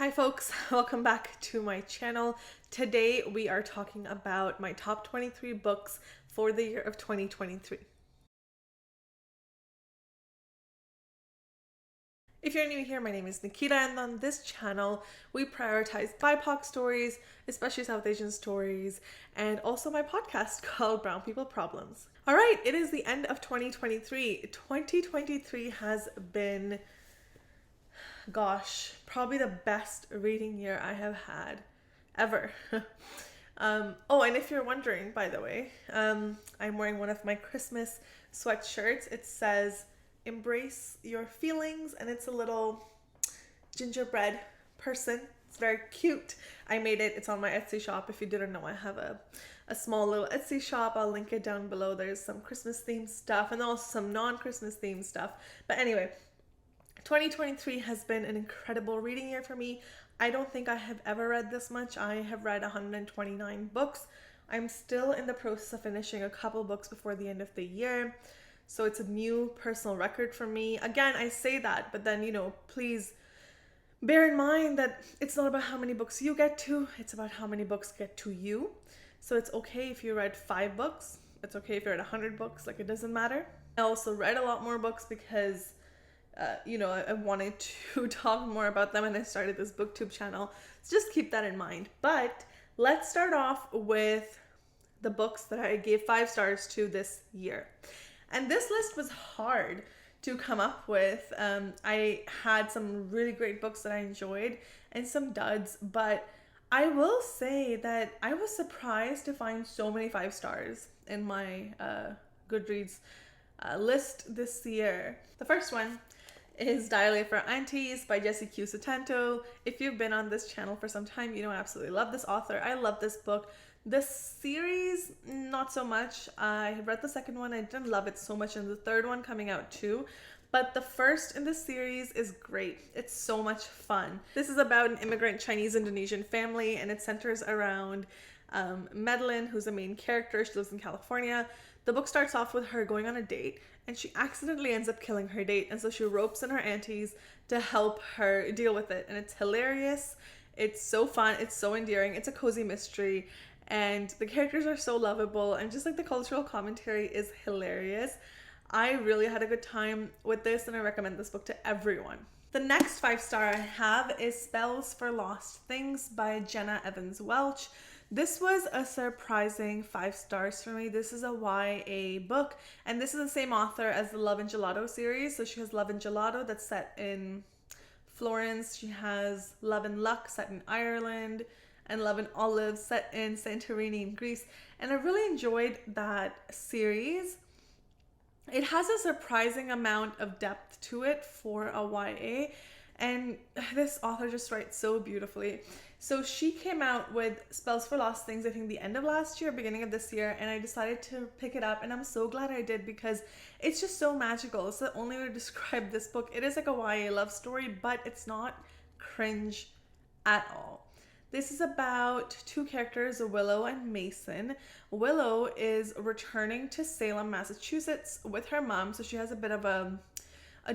Hi folks, welcome back to my channel. Today we are talking about my top 23 books for the year of 2023. If you're new here, my name is Nikita, and on this channel we prioritize BIPOC stories, especially South Asian stories, and also my podcast called Brown People Problems. Alright, it is the end of 2023. 2023 has been, gosh, probably the best reading year I have had ever. And if you're wondering, by the way, I'm wearing one of my Christmas sweatshirts. It says embrace your feelings, and it's a little gingerbread person. It's very cute. I made it. It's on my Etsy shop. If you didn't know, I have a small little Etsy shop. I'll link it down below. There's some Christmas themed stuff and also some non-Christmas themed stuff. But anyway, 2023 has been an incredible reading year for me. I don't think I have ever read this much. I have read 129 books. I'm still in the process of finishing a couple books before the end of the year. So it's a new personal record for me. Again, I say that, but then, please bear in mind that it's not about how many books you get to, it's about how many books get to you. So it's okay if you read 5 books. It's okay if you read 100 books. Like, it doesn't matter. I also read a lot more books because I wanted to talk more about them and I started this booktube channel. So just keep that in mind. But let's start off with the books that I gave 5 stars to this year. And this list was hard to come up with. I had some really great books that I enjoyed and some duds, but I will say that I was surprised to find so many 5 stars in my Goodreads list this year. The first one is Diary for Aunties by Jessie Q. Sutanto. If you've been on this channel for some time, you know I absolutely love this author. I love this book. This series, not so much. I read the second one. I didn't love it so much, and the third one coming out too. But the first in the series is great. It's so much fun. This is about an immigrant Chinese-Indonesian family, and it centers around Madeline, who's the main character. She lives in California. The book starts off with her going on a date, and she accidentally ends up killing her date, and so she ropes in her aunties to help her deal with it. And it's hilarious. It's so fun. It's so endearing. It's a cozy mystery, and the characters are so lovable, and just like the cultural commentary is hilarious. I really had a good time with this, and I recommend this book to everyone. The next 5 star I have is Spells for Lost Things by Jenna Evans Welch. This was a surprising 5 stars for me. This is a YA book, and this is the same author as the Love and Gelato series. So she has Love and Gelato that's set in Florence. She has Love and Luck set in Ireland, and Love and Olive set in Santorini in Greece. And I really enjoyed that series. It has a surprising amount of depth to it for a YA, and this author just writes so beautifully. So she came out with Spells for Lost Things, I think the end of last year, beginning of this year, and I decided to pick it up, and I'm so glad I did because it's just so magical. It's the only way to describe this book. It is like a YA love story, but it's not cringe at all. This is about 2 characters, Willow and Mason. Willow is returning to Salem, Massachusetts with her mom, so she has a bit of a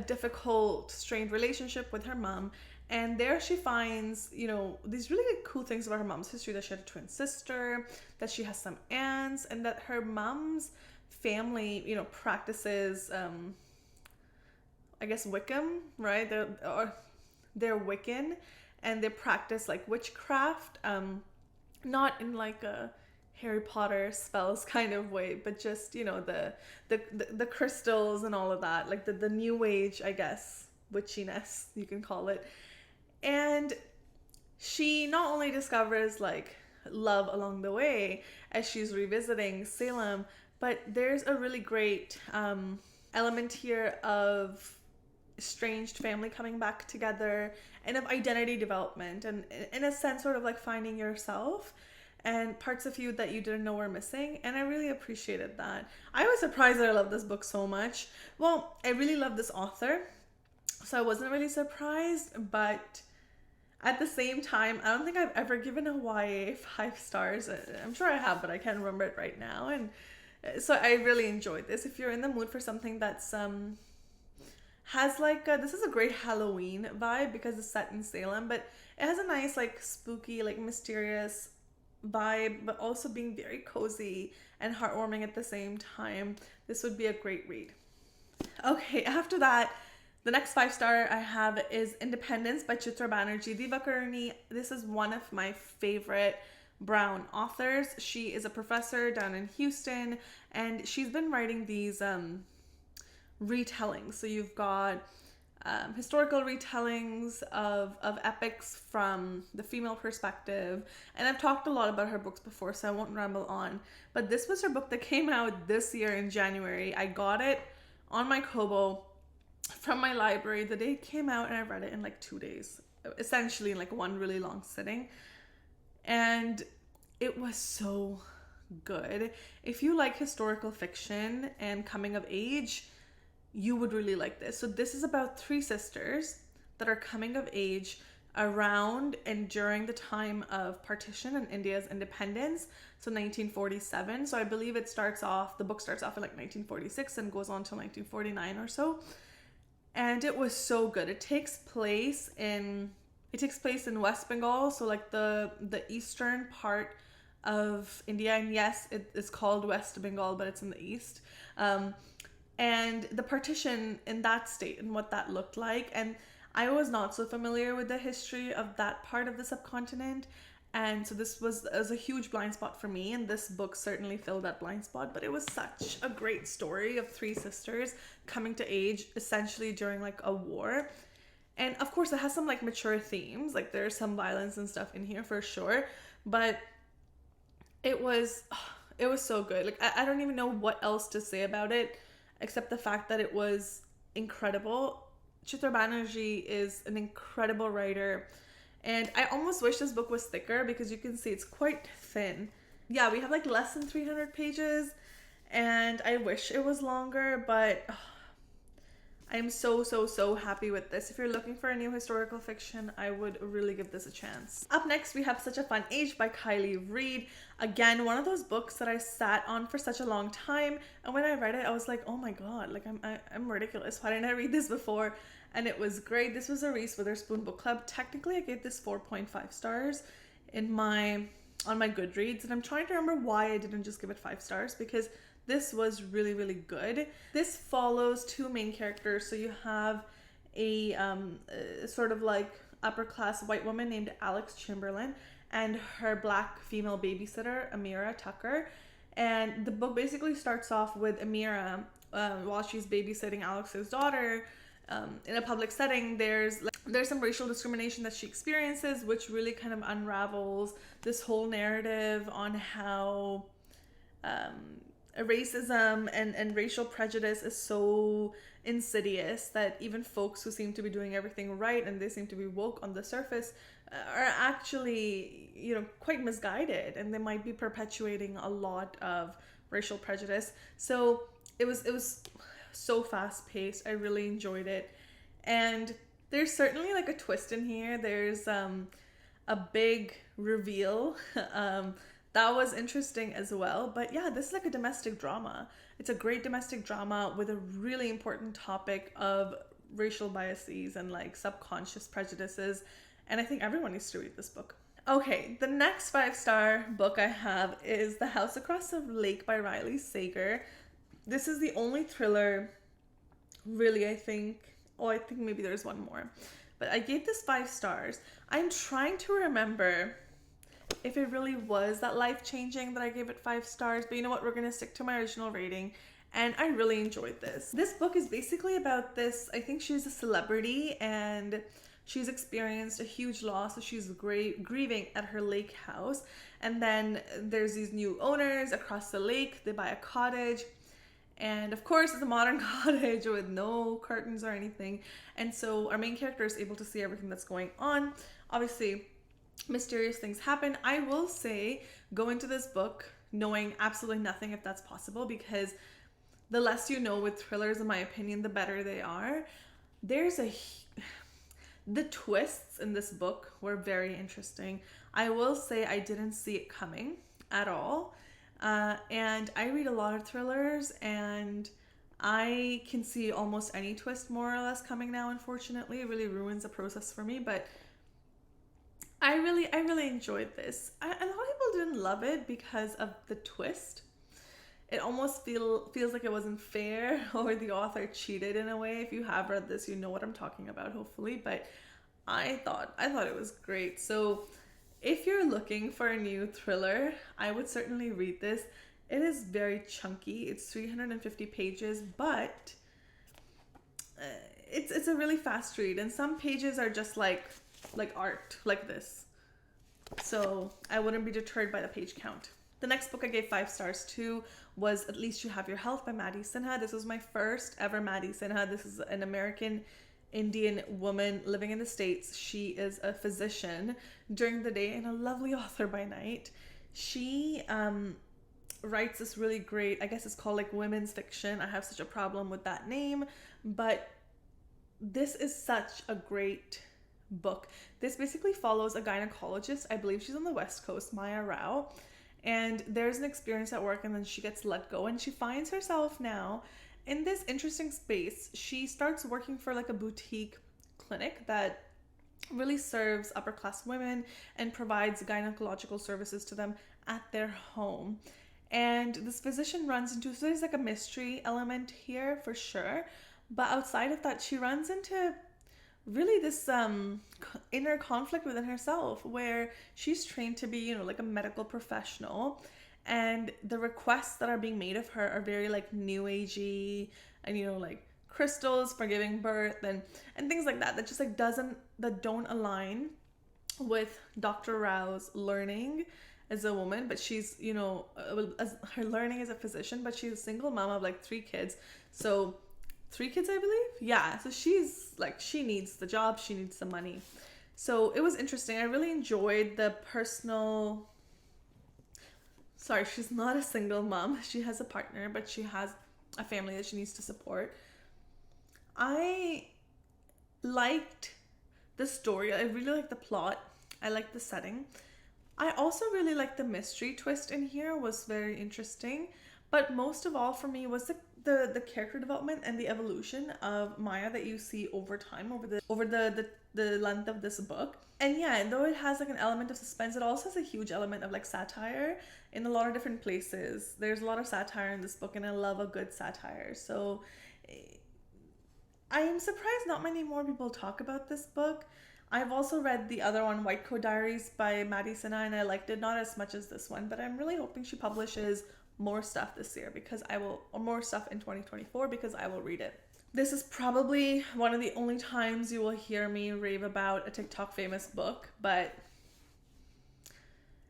difficult, strained relationship with her mom. And there she finds, these really cool things about her mom's history, that she had a twin sister, that she has some aunts, and that her mom's family, practices, I guess, Wiccan, right? They're Wiccan, and they practice like witchcraft, not in like a Harry Potter spells kind of way, but just, the crystals and all of that, like the new age, I guess, witchiness, you can call it. And she not only discovers like love along the way as she's revisiting Salem, but there's a really great element here of estranged family coming back together, and of identity development, and in a sense sort of like finding yourself and parts of you that you didn't know were missing. And I really appreciated that. I was surprised that I loved this book so much. Well, I really love this author, so I wasn't really surprised, but at the same time, I don't think I've ever given a YA 5 stars. I'm sure I have, but I can't remember it right now. And so I really enjoyed this. If you're in the mood for something that's has like this is a great Halloween vibe because it's set in Salem, but it has a nice like spooky, like mysterious vibe, but also being very cozy and heartwarming at the same time. This would be a great read. Okay, after that, the next 5-star I have is Independence by Chitra Banerjee Divakaruni. This is one of my favorite brown authors. She is a professor down in Houston, and she's been writing these retellings. So you've got historical retellings of epics from the female perspective. And I've talked a lot about her books before, so I won't ramble on. But this was her book that came out this year in January. I got it on my Kobo from my library the day it came out, and I read it in like 2 days, essentially in like one really long sitting. And it was so good. If you like historical fiction and coming of age, you would really like this. So this is about 3 sisters that are coming of age around and during the time of partition and India's independence, so 1947. So I believe the book starts off in like 1946 and goes on till 1949 or so. And it was so good. It takes place in West Bengal, so like the eastern part of India. And yes, it is called West Bengal, but it's in the east. And the partition in that state and what that looked like. And I was not so familiar with the history of that part of the subcontinent. And so this was a huge blind spot for me, and this book certainly filled that blind spot. But it was such a great story of 3 sisters coming to age essentially during like a war. And of course it has some like mature themes, like there's some violence and stuff in here for sure, but it was so good. Like I don't even know what else to say about it except the fact that it was incredible. Chitra Banerjee is an incredible writer. And I almost wish this book was thicker because you can see it's quite thin. Yeah, we have like less than 300 pages, and I wish it was longer, but I am so happy with this. If you're looking for a new historical fiction, I would really give this a chance. Up next, we have Such a Fun Age by Kylie Reed. Again, one of those books that I sat on for such a long time, and when I read it, I was like, oh my god, like I'm ridiculous. Why didn't I read this before? And it was great. This was a Reese Witherspoon book club. Technically, I gave this 4.5 stars on my Goodreads, and I'm trying to remember why I didn't just give it 5 stars, because this was really good. This follows 2 main characters. So you have a sort of like upper class white woman named Alex Chamberlain and her black female babysitter, Amira Tucker. And the book basically starts off with Amira while she's babysitting Alex's daughter in a public setting. There's some racial discrimination that she experiences, which really kind of unravels this whole narrative on how racism and racial prejudice is so insidious that even folks who seem to be doing everything right and they seem to be woke on the surface are actually, quite misguided, and they might be perpetuating a lot of racial prejudice. So it was so fast paced. I really enjoyed it. And there's certainly like a twist in here. There's a big reveal that was interesting as well. But yeah, this is like a domestic drama. It's a great domestic drama with a really important topic of racial biases and like subconscious prejudices. And I think everyone needs to read this book. Okay, the next 5-star book I have is The House Across the Lake by Riley Sager. This is the only thriller, really, I think maybe there's one more. But I gave this 5 stars. I'm trying to remember if it really was that life-changing that I gave it 5 stars. But you know what? We're going to stick to my original rating. And I really enjoyed this. This book is basically about this. I think she's a celebrity and she's experienced a huge loss. So she's grieving at her lake house. And then there's these new owners across the lake. They buy a cottage. And of course, it's a modern cottage with no curtains or anything. And so our main character is able to see everything that's going on. Obviously, mysterious things happen. I will say, go into this book knowing absolutely nothing if that's possible, because the less you know with thrillers, in my opinion, the better they are. The twists in this book were very interesting. I will say I didn't see it coming at all. And I read a lot of thrillers, and I can see almost any twist more or less coming now, unfortunately. It really ruins the process for me, but I really enjoyed this. A lot of people didn't love it because of the twist. It almost feels like it wasn't fair, or the author cheated in a way. If you have read this, you know what I'm talking about, hopefully. But I thought it was great. So if you're looking for a new thriller, I would certainly read this. It is very chunky. It's 350 pages, but it's a really fast read, and some pages are just like art, like this. So I wouldn't be deterred by the page count. The next book I gave 5 stars to was At Least You Have Your Health by Maddie Sinha. This was my first ever Maddie Sinha. This is an American Indian woman living in the States. She is a physician during the day and a lovely author by night. She writes this really great, I guess it's called like women's fiction. I have such a problem with that name, but this is such a great book. This basically follows a gynecologist. I believe she's on the West Coast, Maya Rao. And there's an experience at work, and then she gets let go, and she finds herself now in this interesting space. She starts working for like a boutique clinic that really serves upper class women and provides gynecological services to them at their home. And this physician runs into, so there's like a mystery element here for sure, but outside of that, she runs into really this inner conflict within herself, where she's trained to be, like a medical professional, and the requests that are being made of her are very like new agey, and like crystals for giving birth and things like that just like don't align with Dr. Rao's learning as a woman. But she's as her learning as a physician, but she's a single mom of like 3 kids. So 3 kids, I believe. Yeah. So she's like, she needs the job. She needs the money. So it was interesting. I really enjoyed the personal... Sorry, she's not a single mom. She has a partner, but she has a family that she needs to support. I liked the story. I really liked the plot. I liked the setting. I also really liked the mystery twist in here. Was very interesting. But most of all for me was the character development and the evolution of Maya that you see over time, over the length of this book. And yeah, though it has like an element of suspense, it also has a huge element of like satire in a lot of different places. There's a lot of satire in this book, and I love a good satire. So I am surprised not many more people talk about this book. I've also read the other one, White Coat Diaries by Maddie Sinha, and I liked it, not as much as this one, but I'm really hoping she publishes more stuff this year, or more stuff in 2024, because I will read it. This is probably one of the only times you will hear me rave about a TikTok famous book, but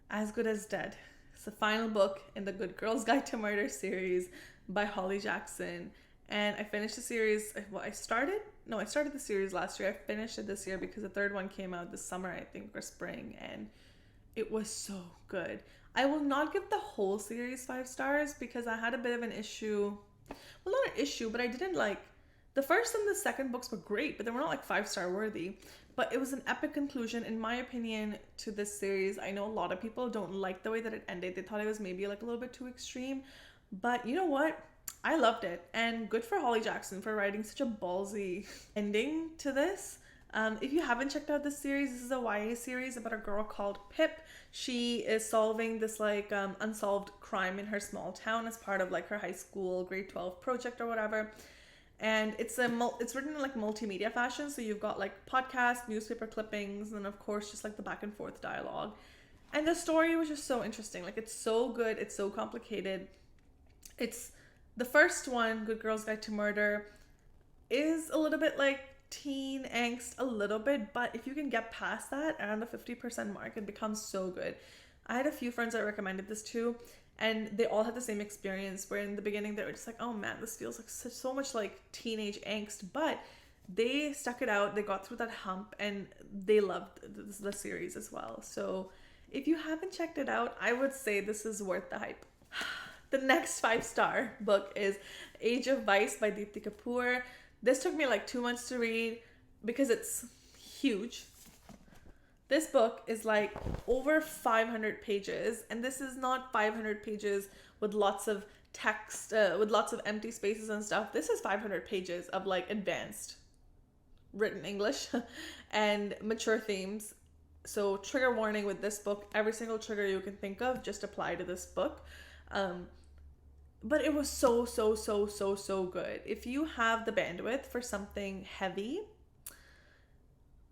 As Good as Dead. It's the final book in the Good Girls Guide to Murder series by Holly Jackson. And I finished the series, I started the series last year. I finished it this year because the 3rd one came out this summer, I think, or spring, and it was so good. I will not give the whole series 5 stars because I had a bit of an issue. Well, not an issue, but I didn't like... The first and the second books were great, but they were not like 5-star worthy. But it was an epic conclusion, in my opinion, to this series. I know a lot of people don't like the way that it ended. They thought it was maybe like a little bit too extreme. But you know what? I loved it. And good for Holly Jackson for writing such a ballsy ending to this. If you haven't checked out this series, this is a YA series about a girl called Pip. She is solving this like unsolved crime in her small town as part of like her high school grade 12 project or whatever. And it's written in like multimedia fashion. So you've got like podcasts, newspaper clippings, and of course just like the back and forth dialogue. And the story was just so interesting. Like, it's so good. It's so complicated. It's the first one, Good Girls Guide to Murder, is a little bit like teen angst a little bit, but if you can get past that, around the 50% mark, it becomes so good. I had a few friends that recommended this too, and they all had the same experience, where in the beginning they were just like, oh man, this feels like so much like teenage angst, but they stuck it out, they got through that hump, and they loved the series as well. So if you haven't checked it out, I would say this is worth the hype. The next 5-star book is Age of Vice by Deepthi Kapoor. This took me like 2 months to read because it's huge. This book is like over 500 pages, and this is not 500 pages with lots of text with lots of empty spaces and stuff. This is 500 pages of like advanced written English and mature themes. So trigger warning with this book, every single trigger you can think of just apply to this book. But it was so good. If you have the bandwidth for something heavy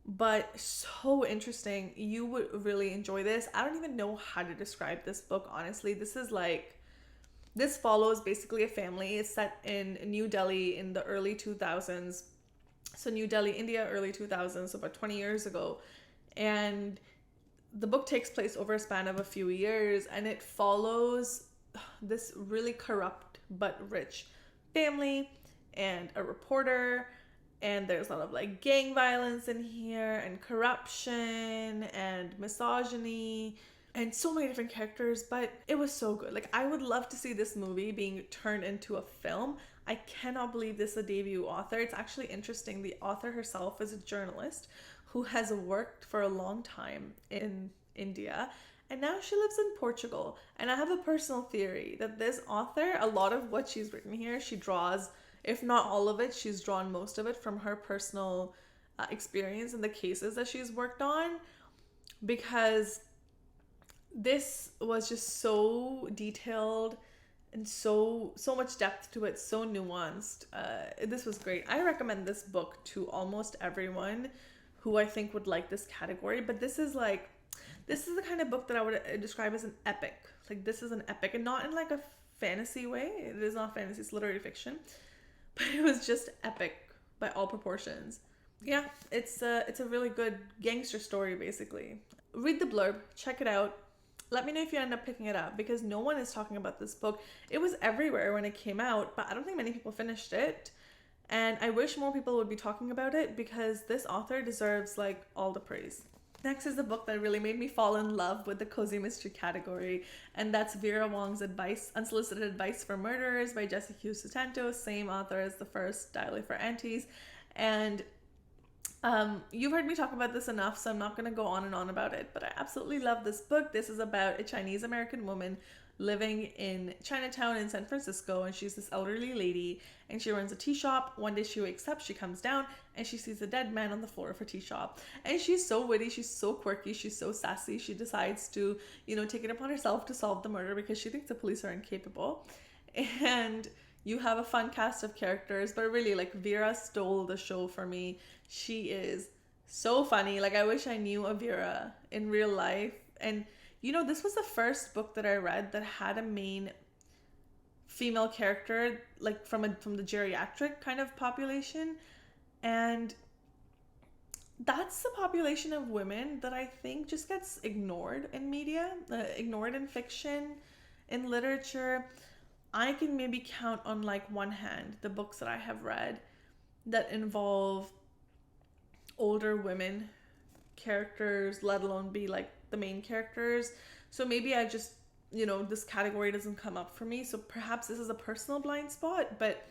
but so interesting, you would really enjoy this. I don't even know how to describe this book, honestly. This follows basically a family. It's set in New Delhi in the early 2000s. So New Delhi, India, early 2000s, so about 20 years ago. And the book takes place over a span of a few years, and it follows this really corrupt but rich family and a reporter. And there's a lot of like gang violence in here, and corruption and misogyny and so many different characters, but it was so good. Like, I would love to see this movie being turned into a film. I cannot believe this is a debut author. It's actually interesting. The author herself is a journalist who has worked for a long time in India, and now she lives in Portugal. And I have a personal theory that this author, a lot of what she's written here, she draws, if not all of it, she's drawn most of it from her personal experience and the cases that she's worked on, because this was just so detailed and so much depth to it, so nuanced. This was great. I recommend this book to almost everyone who I think would like this category. But this is the kind of book that I would describe as an epic. Like, this is an epic, and not in like a fantasy way. It is not fantasy, it's literary fiction, but it was just epic by all proportions. Yeah, it's a really good gangster story, basically. Read the blurb, check it out. Let me know if you end up picking it up, because no one is talking about this book. It was everywhere when it came out, but I don't think many people finished it. And I wish more people would be talking about it, because this author deserves like all the praise. Next is the book that really made me fall in love with the cozy mystery category, and that's Vera Wong's Unsolicited Advice for Murderers by Jessica Hughes Sutanto, same author as the first Diary for Aunties. And you've heard me talk about this enough, so I'm not going to go on and on about it, but I absolutely love this book. This is about a Chinese American woman living in Chinatown in San Francisco, and she's this elderly lady, and she runs a tea shop. One day she wakes up, she comes down, and she sees a dead man on the floor of her tea shop. And she's so witty, she's so quirky, she's so sassy. She decides to, take it upon herself to solve the murder, because she thinks the police are incapable. And you have a fun cast of characters, but really, like, Vera stole the show for me. She is so funny. Like, I wish I knew a Vera in real life. And this was the first book that I read that had a main female character, like from the geriatric kind of population. And that's the population of women that I think just gets ignored in media, ignored in fiction, in literature. I can maybe count on like one hand the books that I have read that involve older women characters, let alone be like the main characters. So maybe I just, this category doesn't come up for me. So perhaps this is a personal blind spot, but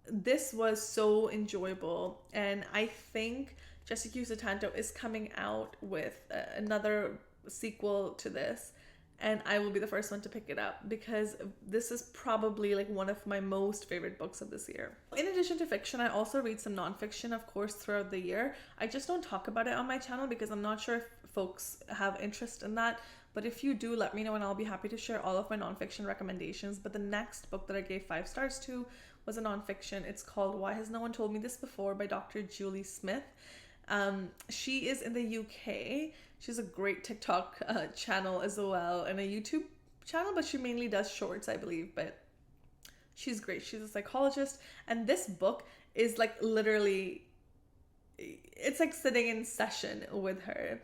this was so enjoyable. And I think Jessica Hughes Sutanto is coming out with another sequel to this, and I will be the first one to pick it up, because this is probably like one of my most favorite books of this year. In addition to fiction, I also read some nonfiction, of course, throughout the year. I just don't talk about it on my channel because I'm not sure if folks have interest in that. But if you do, let me know and I'll be happy to share all of my nonfiction recommendations. But the next book that I gave 5 stars to was a nonfiction. It's called Why Has No One Told Me This Before by Dr. Julie Smith. She is in the UK. She's a great TikTok channel as well, and a YouTube channel, but she mainly does shorts, I believe. But she's great. She's a psychologist, and this book is like literally, it's like sitting in session with her.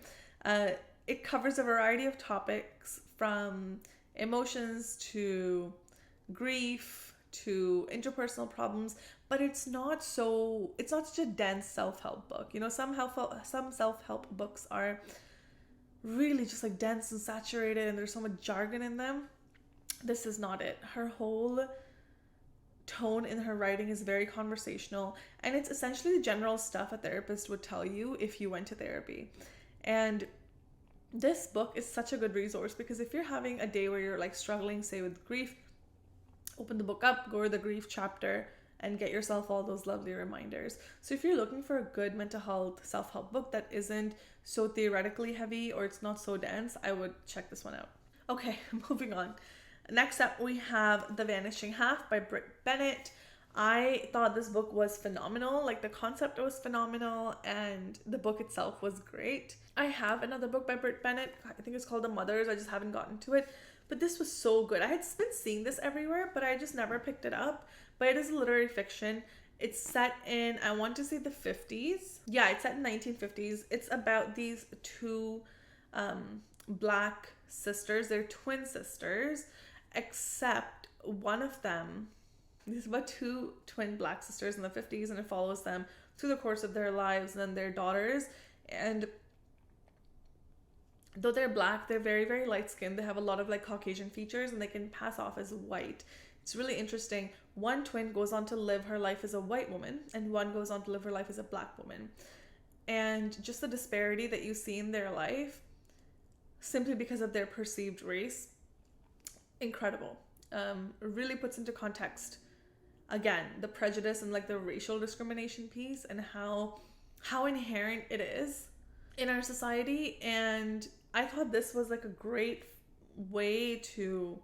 It covers a variety of topics, from emotions to grief to interpersonal problems, but it's not such a dense self-help book. Some self-help books are really just like dense and saturated, and there's so much jargon in them. This is not it. Her whole tone in her writing is very conversational, and it's essentially the general stuff a therapist would tell you if you went to therapy. And this book is such a good resource, because if you're having a day where you're like struggling, say with grief, open the book up, go to the grief chapter, and get yourself all those lovely reminders. So if you're looking for a good mental health self-help book that isn't so theoretically heavy or it's not so dense, I would check this one out. Okay, moving on. Next up, we have The Vanishing Half by Britt Bennett. I thought this book was phenomenal. Like, the concept was phenomenal and the book itself was great. I have another book by Britt Bennett. I think it's called The Mothers. I just haven't gotten to it. But this was so good. I had been seeing this everywhere, but I just never picked it up. But it is literary fiction. It's set in, I want to say, the 50s. Yeah, it's set in 1950s. It's about these two black sisters. They're twin sisters, except one of them, there's about two twin black sisters in the 50s, and it follows them through the course of their lives and their daughters. And though they're black, they're very, very light skinned. They have a lot of like Caucasian features and they can pass off as white. It's really interesting. One twin goes on to live her life as a white woman and one goes on to live her life as a black woman. And just the disparity that you see in their life simply because of their perceived race, incredible. Really puts into context, again, the prejudice and like the racial discrimination piece and how inherent it is in our society. And I thought this was like a great way to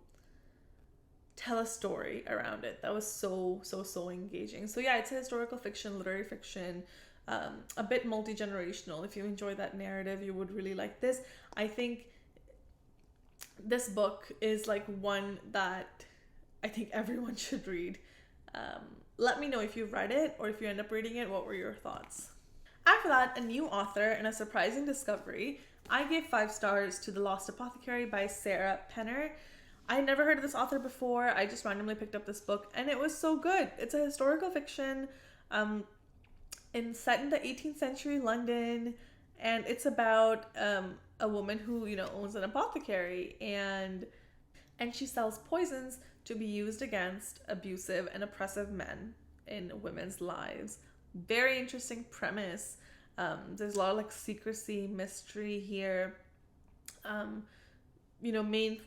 tell a story around it that was so engaging. So yeah, it's a historical fiction, literary fiction, a bit multi-generational. If you enjoy that narrative, you would really like this. I think this book is like one that I think everyone should read. Let me know if you've read it or if you end up reading it, what were your thoughts? After that, a new author and a surprising discovery. I gave 5 stars to The Lost Apothecary by Sarah Penner. I had never heard of this author before. I just randomly picked up this book and it was so good. It's a historical fiction set in the 18th century London, and it's about a woman who, you know, owns an apothecary and she sells poisons to be used against abusive and oppressive men in women's lives. Very interesting premise. There's a lot of like secrecy, mystery here. You know, main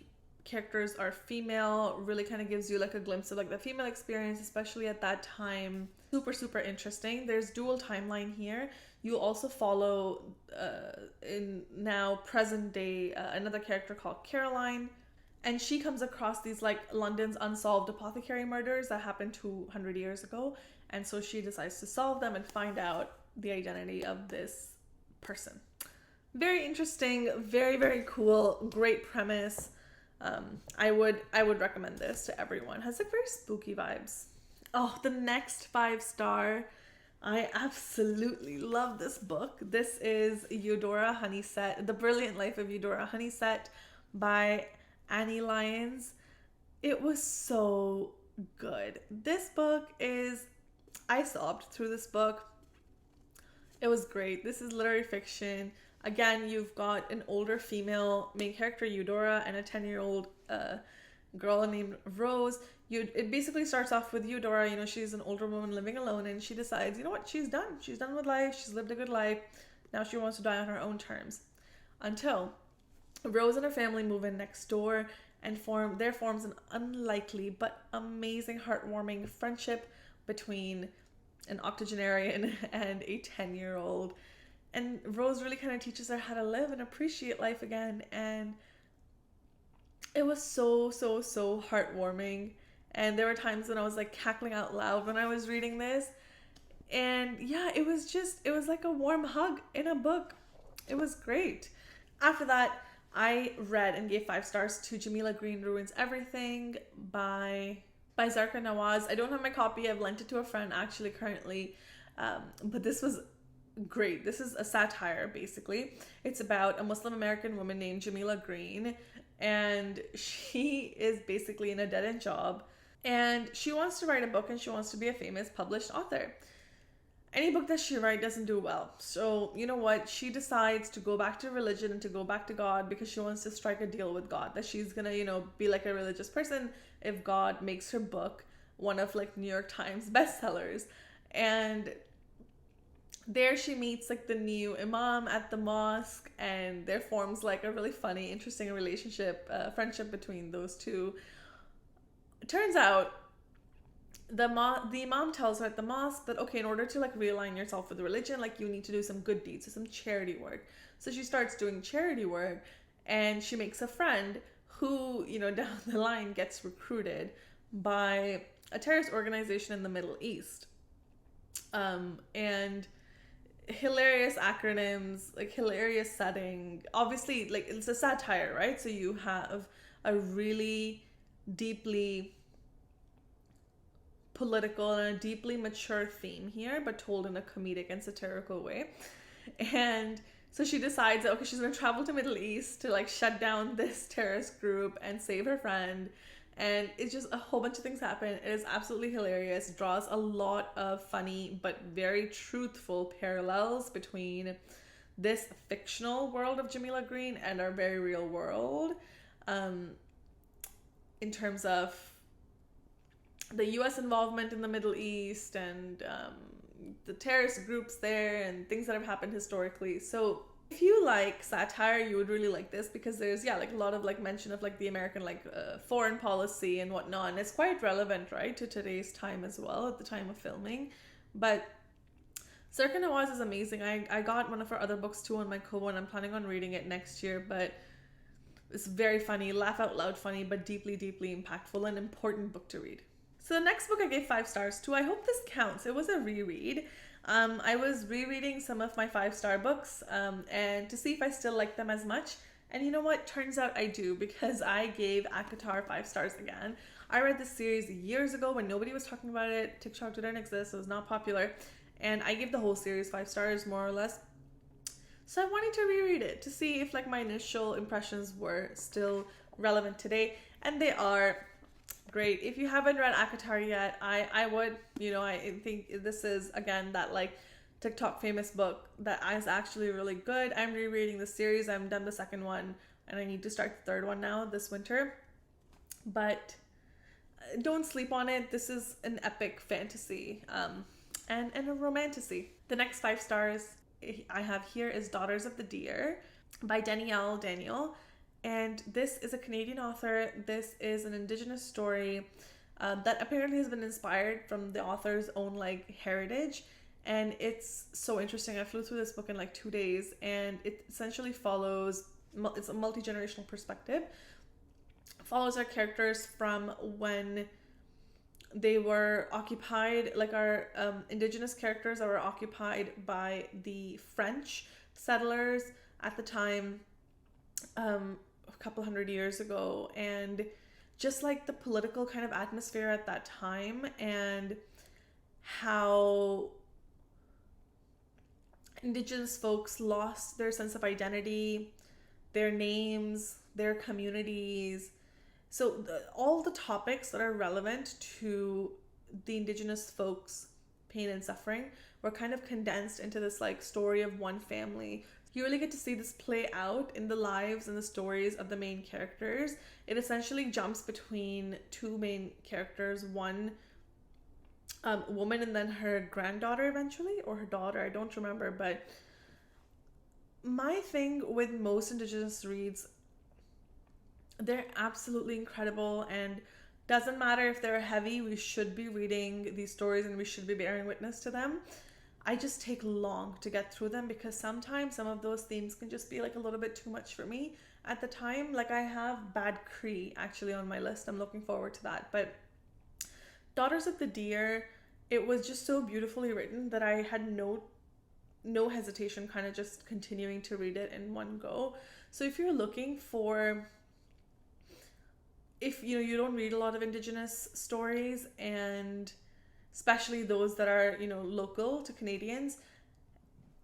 characters are female, really kind of gives you like a glimpse of like the female experience, especially at that time. Super interesting. There's dual timeline here. You also follow in now present day another character called Caroline, and she comes across these like London's unsolved apothecary murders that happened 200 years ago, and so she decides to solve them and find out the identity of this person. Very interesting, very cool, great premise. I would recommend this to everyone. Has like very spooky vibes. Oh, the next 5-star. I absolutely love this book. This is Yodora Honeysett, The Brilliant Life of Yodora Honeysett by Annie Lyons. It was so good. This book is, I sobbed through this book. It was great. This is literary fiction. Again, you've got an older female main character, Eudora, and a 10-year-old girl named Rose. It basically starts off with Eudora. You know, she's an older woman living alone, and she decides, you know what, she's done. She's done with life. She's lived a good life. Now she wants to die on her own terms. Until Rose and her family move in next door, and there forms an unlikely but amazing, heartwarming friendship between an octogenarian and a 10-year-old. And Rose really kind of teaches her how to live and appreciate life again. And it was so heartwarming. And there were times when I was like cackling out loud when I was reading this. And yeah, it was like a warm hug in a book. It was great. After that, I read and gave 5 stars to Jamila Green Ruins Everything by Zarqa Nawaz. I don't have my copy. I've lent it to a friend actually currently. But this was great. This is a satire, basically. It's about a Muslim American woman named Jamila Green, and she is basically in a dead-end job, and she wants to write a book, and she wants to be a famous published author. Any book that she writes doesn't do well. So, you know what? She decides to go back to religion and to go back to God because she wants to strike a deal with God that she's gonna, you know, be like a religious person if God makes her book one of like New York Times bestsellers. And there she meets like the new imam at the mosque, and there forms like a really funny, interesting relationship, friendship between those two. it turns out the mom tells her at the mosque that, okay, in order to like realign yourself with religion, like you need to do some good deeds, so some charity work. So she starts doing charity work, and she makes a friend who, you know, down the line gets recruited by a terrorist organization in the Middle East. And hilarious acronyms, like hilarious setting. Obviously, like it's a satire, right? So you have a really deeply political and a deeply mature theme here, but told in a comedic and satirical way. And so she decides that, okay, she's going to travel to Middle East to like shut down this terrorist group and save her friend. And it's just a whole bunch of things happen. It is absolutely hilarious. Draws a lot of funny but very truthful parallels between this fictional world of Jamila Green and our very real world, in terms of the US involvement in the Middle East and the terrorist groups there and things that have happened historically. So if you like satire, you would really like this, because there's like a lot of like mention of like the American like foreign policy and whatnot, and it's quite relevant, right, to today's time as well, at the time of filming. But Cirque Nawaz is amazing. I got one of her other books too on my Kobo, and I'm planning on reading it next year. But it's very funny, laugh out loud funny, but deeply, deeply impactful and important book to read. So the next book I gave 5 stars to, I hope this counts. It was a reread. I was rereading some of my 5-star books and to see if I still like them as much. And you know what? Turns out I do, because I gave Aatar 5 stars again. I read this series years ago when nobody was talking about it. TikTok didn't exist, so it was not popular. And I gave the whole series 5 stars, more or less. So I wanted to reread it to see if like my initial impressions were still relevant today. And they are. Great. If you haven't read Aatar yet, I would, you know, I think this is, again, that like TikTok famous book that is actually really good. I'm rereading the series. I'm done the second one, and I need to start the third one now this winter. But don't sleep on it. This is an epic fantasy and a romantasy. The next 5 stars I have here is Daughters of the Deer by Danielle Daniel. And this is a Canadian author. This is an Indigenous story that apparently has been inspired from the author's own like heritage. And it's so interesting. I flew through this book in like 2 days, and it essentially follows, it's a multi-generational perspective, follows our characters from when they were occupied, like our Indigenous characters were occupied by the French settlers at the time, a couple hundred years ago, and just like the political kind of atmosphere at that time, and how Indigenous folks lost their sense of identity, their names, their communities. So all the topics that are relevant to the Indigenous folks' pain and suffering were kind of condensed into this like story of one family. You really get to see this play out in the lives and the stories of the main characters. It essentially jumps between 2 main characters, one woman and then her granddaughter eventually, or her daughter, I don't remember. But my thing with most Indigenous reads, they're absolutely incredible, and doesn't matter if they're heavy, we should be reading these stories and we should be bearing witness to them. I just take long to get through them, because sometimes some of those themes can just be like a little bit too much for me at the time. Like I have Bad Cree actually on my list. I'm looking forward to that. But Daughters of the Deer, it was just so beautifully written that I had no hesitation kind of just continuing to read it in one go. So if you're looking for, if you don't read a lot of Indigenous stories, and especially those that are, local to Canadians,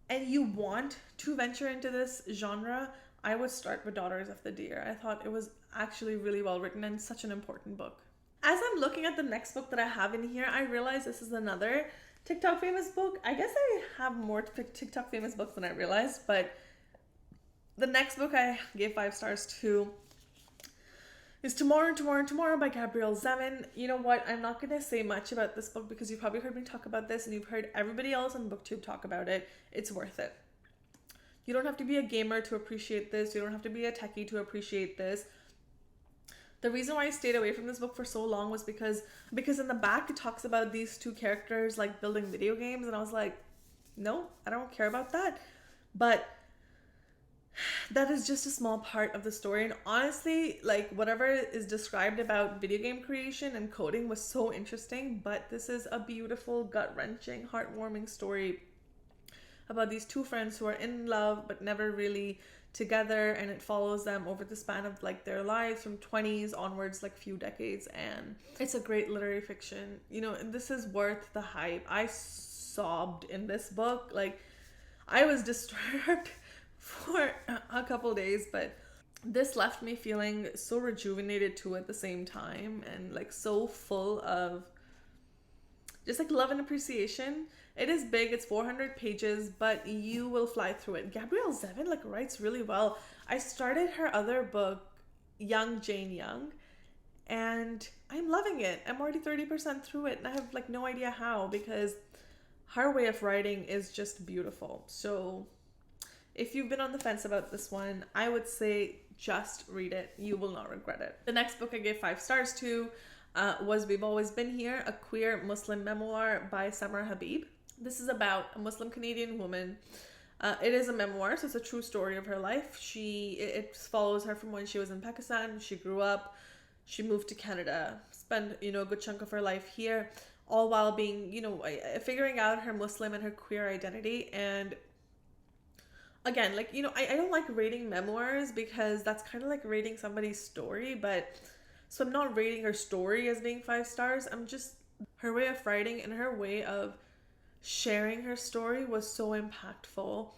and you want to venture into this genre, I would start with Daughters of the Deer. I thought it was actually really well written and such an important book. As I'm looking at the next book that I have in here, I realize this is another TikTok famous book. I guess I have more TikTok famous books than I realized, but the next book I gave 5 stars to is Tomorrow by Gabrielle Zevin. You know what? I'm not going to say much about this book, because you've probably heard me talk about this and you've heard everybody else on BookTube talk about it. It's worth it. You don't have to be a gamer to appreciate this. You don't have to be a techie to appreciate this. The reason why I stayed away from this book for so long was because in the back it talks about these two characters like building video games, and I was like, no, I don't care about that. But that is just a small part of the story, and honestly, like, whatever is described about video game creation and coding was so interesting. But this is a beautiful, gut-wrenching, heartwarming story about these two friends who are in love but never really together, and it follows them over the span of like their lives from 20s onwards, like few decades. And it's a great literary fiction, you know, and this is worth the hype. I sobbed in this book. Like, I was disturbed for a couple days, but this left me feeling so rejuvenated too at the same time, and like so full of just like love and appreciation. It is big, it's 400 pages, but you will fly through it. Gabrielle Zevin like writes really well. I started her other book, Young Jane Young, and I'm loving it. I'm already 30% through it, and I have like no idea how, because her way of writing is just beautiful. So if you've been on the fence about this one, I would say just read it. You will not regret it. The next book I gave 5 stars to was We've Always Been Here, a queer Muslim memoir by Samra Habib. This is about a Muslim Canadian woman. It is a memoir, so it's a true story of her life. It follows her from when she was in Pakistan. She grew up, she moved to Canada, spent, you know, a good chunk of her life here, all while being, you know, figuring out her Muslim and her queer identity. And again, like, you know, I don't like rating memoirs because that's kind of like rating somebody's story, but so I'm not rating her story as being 5 stars. I'm just, her way of writing and her way of sharing her story was so impactful.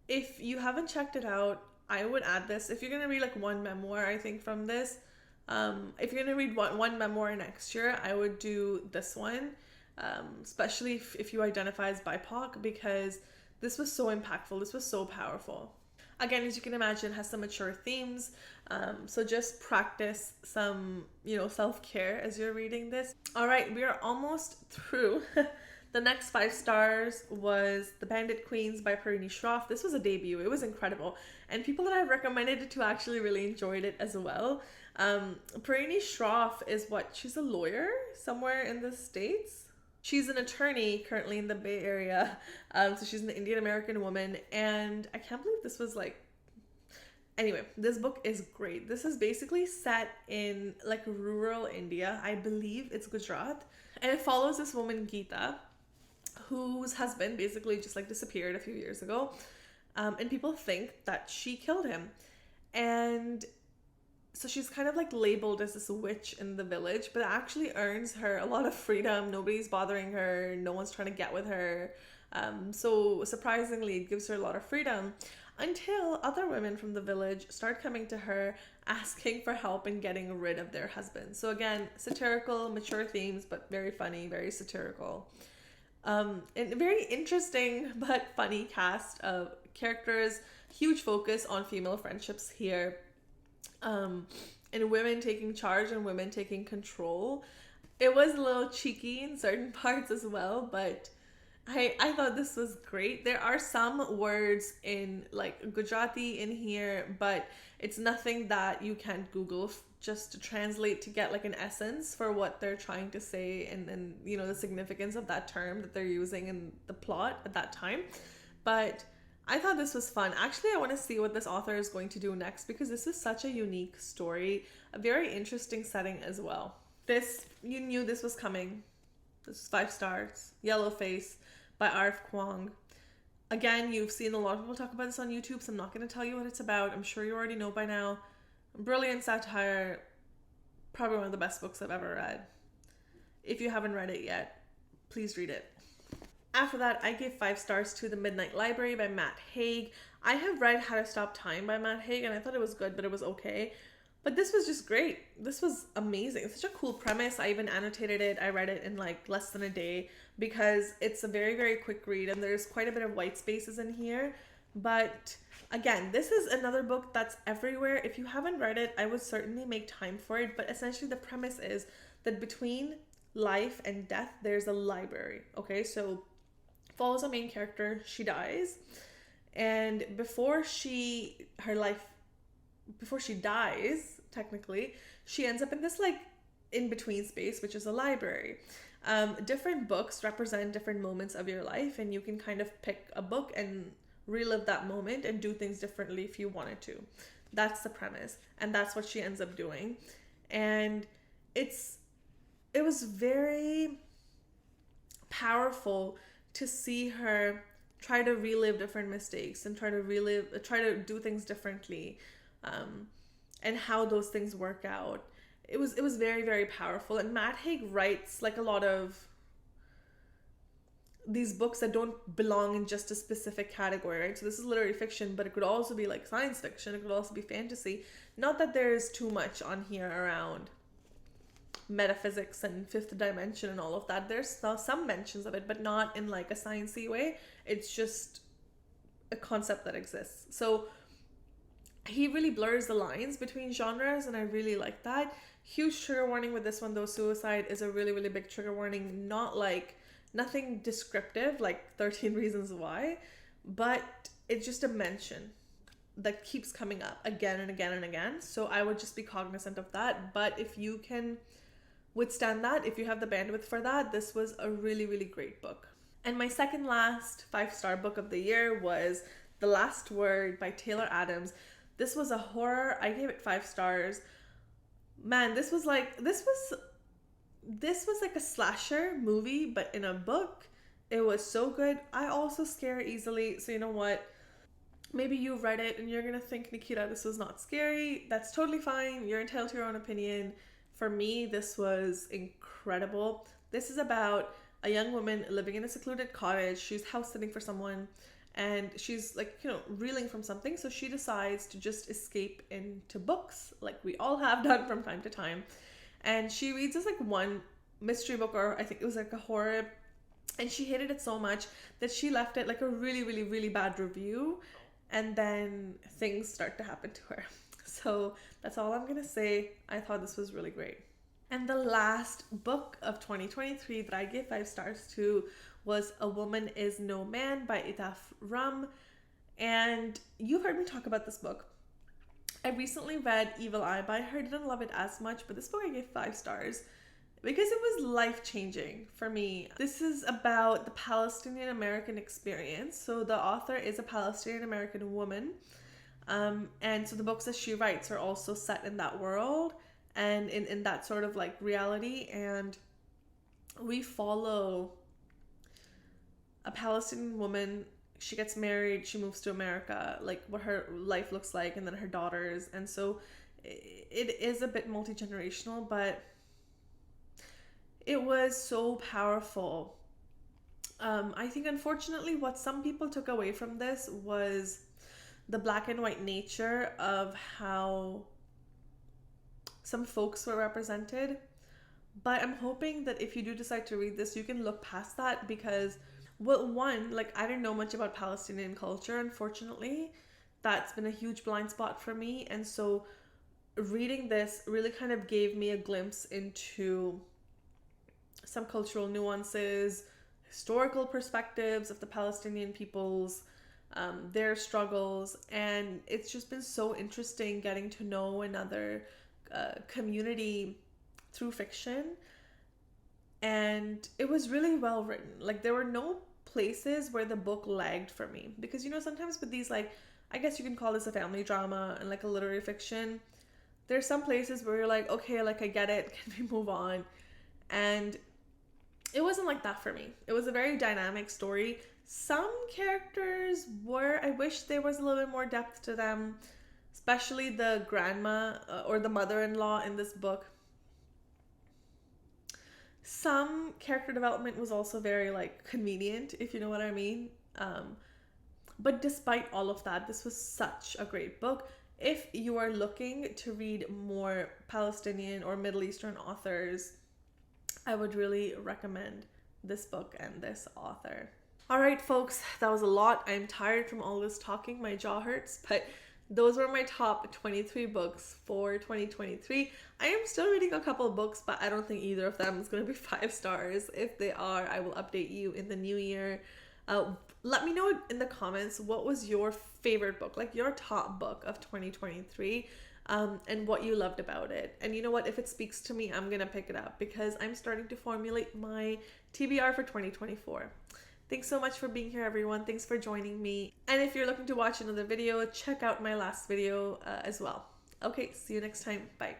If you haven't checked it out, I would add this. If you're gonna read like one memoir, I think from this, if you're gonna read one memoir next year, I would do this one, especially if you identify as BIPOC, because this was so impactful. This was so powerful. Again, as you can imagine, it has some mature themes. So just practice some, you know, self-care as you're reading this. All right, we are almost through. The next 5 stars was The Bandit Queens by Parini Shroff. This was a debut. It was incredible. And people that I've recommended it to actually really enjoyed it as well. Parini Shroff is she's a lawyer somewhere in the States. She's an attorney currently in the Bay Area. So she's an Indian American woman. And I can't believe this was like... Anyway, this book is great. This is basically set in like rural India. I believe it's Gujarat. And it follows this woman, Nikita, whose husband basically just like disappeared a few years ago. And people think that she killed him. And so she's kind of like labeled as this witch in the village, but it actually earns her a lot of freedom. Nobody's bothering her. No one's trying to get with her. So surprisingly, it gives her a lot of freedom until other women from the village start coming to her asking for help in getting rid of their husbands. So again, satirical, mature themes, but very funny, very satirical. And a very interesting but funny cast of characters. Huge focus on female friendships here. And women taking charge and women taking control. It was a little cheeky in certain parts as well, but I thought this was great. There are some words in like Gujarati in here, but it's nothing that you can't Google just to translate to get like an essence for what they're trying to say, and you know, the significance of that term that they're using in the plot at that time. But I thought this was fun. Actually, I want to see what this author is going to do next, because this is such a unique story, a very interesting setting as well. This, you knew this was coming. This is 5 stars. Yellow Face by R.F. Kuang. Again, you've seen a lot of people talk about this on YouTube, so I'm not going to tell you what it's about. I'm sure you already know by now. Brilliant satire. Probably one of the best books I've ever read. If you haven't read it yet, please read it. After that, I gave 5 stars to The Midnight Library by Matt Haig. I have read How to Stop Time by Matt Haig, and I thought it was good, but it was okay. But this was just great. This was amazing. It's such a cool premise. I even annotated it. I read it in like less than a day because it's a very, very quick read, and there's quite a bit of white spaces in here. But again, this is another book that's everywhere. If you haven't read it, I would certainly make time for it. But essentially the premise is that between life and death, there's a library. Okay, so follows a main character. She dies, and before her life before she dies, technically, she ends up in this like in between space, which is a library. Different books represent different moments of your life, and you can kind of pick a book and relive that moment and do things differently if you wanted to. That's the premise, and that's what she ends up doing. And it was very powerful to see her try to relive different mistakes and try to do things differently, and how those things work out. It was very, very powerful. And Matt Haig writes like a lot of these books that don't belong in just a specific category, right? So this is literary fiction, but it could also be like science fiction, it could also be fantasy. Not that there's too much on here around metaphysics and fifth dimension and all of that. There's some mentions of it, but not in like a sciencey way. It's just a concept that exists. So he really blurs the lines between genres, and I really like that. Huge trigger warning with this one though. Suicide is a really, really big trigger warning. Not like nothing descriptive like 13 Reasons Why, but it's just a mention that keeps coming up again and again and again. So I would just be cognizant of that. But if you can withstand that, if you have the bandwidth for that, this was a really, really great book. And my second last 5-star book of the year was The Last Word by Taylor Adams. This was a horror. I gave it 5 stars. Man, this was like a slasher movie, but in a book. It was so good. I also scare easily, so you know what? Maybe you've read it and you're gonna think, Nikita, this was not scary. That's totally fine. You're entitled to your own opinion. For me, this was incredible. This is about a young woman living in a secluded cottage. She's house sitting for someone, and she's like, reeling from something. So she decides to just escape into books, like we all have done from time to time. And she reads this like one mystery book, or I think it was like a horror, and she hated it so much that she left it like a really, really, really bad review. And then things start to happen to her. So that's all I'm gonna say. I thought this was really great. And the last book of 2023 that I gave 5 stars to was A Woman Is No Man by Itaf Rum. And you've heard me talk about this book. I recently read Evil Eye by her. I didn't love it as much, but this book I gave 5 stars because it was life-changing for me. This is about the Palestinian American experience. So the author is a Palestinian American woman. And so the books that she writes are also set in that world and in that sort of like reality. And we follow a Palestinian woman. She gets married, she moves to America, like what her life looks like, and then her daughters. And so it is a bit multi-generational, but it was so powerful. I think unfortunately what some people took away from this was the black and white nature of how some folks were represented. But I'm hoping that if you do decide to read this, you can look past that, because well, one, like I didn't know much about Palestinian culture, unfortunately. That's been a huge blind spot for me. And so reading this really kind of gave me a glimpse into some cultural nuances, historical perspectives of the Palestinian peoples, their struggles. And it's just been so interesting getting to know another community through fiction. And it was really well written. Like there were no places where the book lagged for me, because sometimes with these, like, I guess you can call this a family drama and like a literary fiction, there's some places where you're like, okay, like I get it, can we move on? And it wasn't like that for me. It was a very dynamic story. Some characters I wish there was a little bit more depth to them, especially the grandma or the mother-in-law in this book. Some character development was also very like convenient, if you know what I mean. But despite all of that, this was such a great book. If you are looking to read more Palestinian or Middle Eastern authors, I would really recommend this book and this author. All right, folks, that was a lot. I'm tired from all this talking. My jaw hurts, but those were my top 23 books for 2023. I am still reading a couple of books, but I don't think either of them is going to be 5 stars. If they are, I will update you in the new year. Let me know in the comments, what was your favorite book, like your top book of 2023, and what you loved about it. And you know what? If it speaks to me, I'm going to pick it up because I'm starting to formulate my TBR for 2024. Thanks so much for being here, everyone. Thanks for joining me. And if you're looking to watch another video, check out my last video as well. Okay, see you next time. Bye.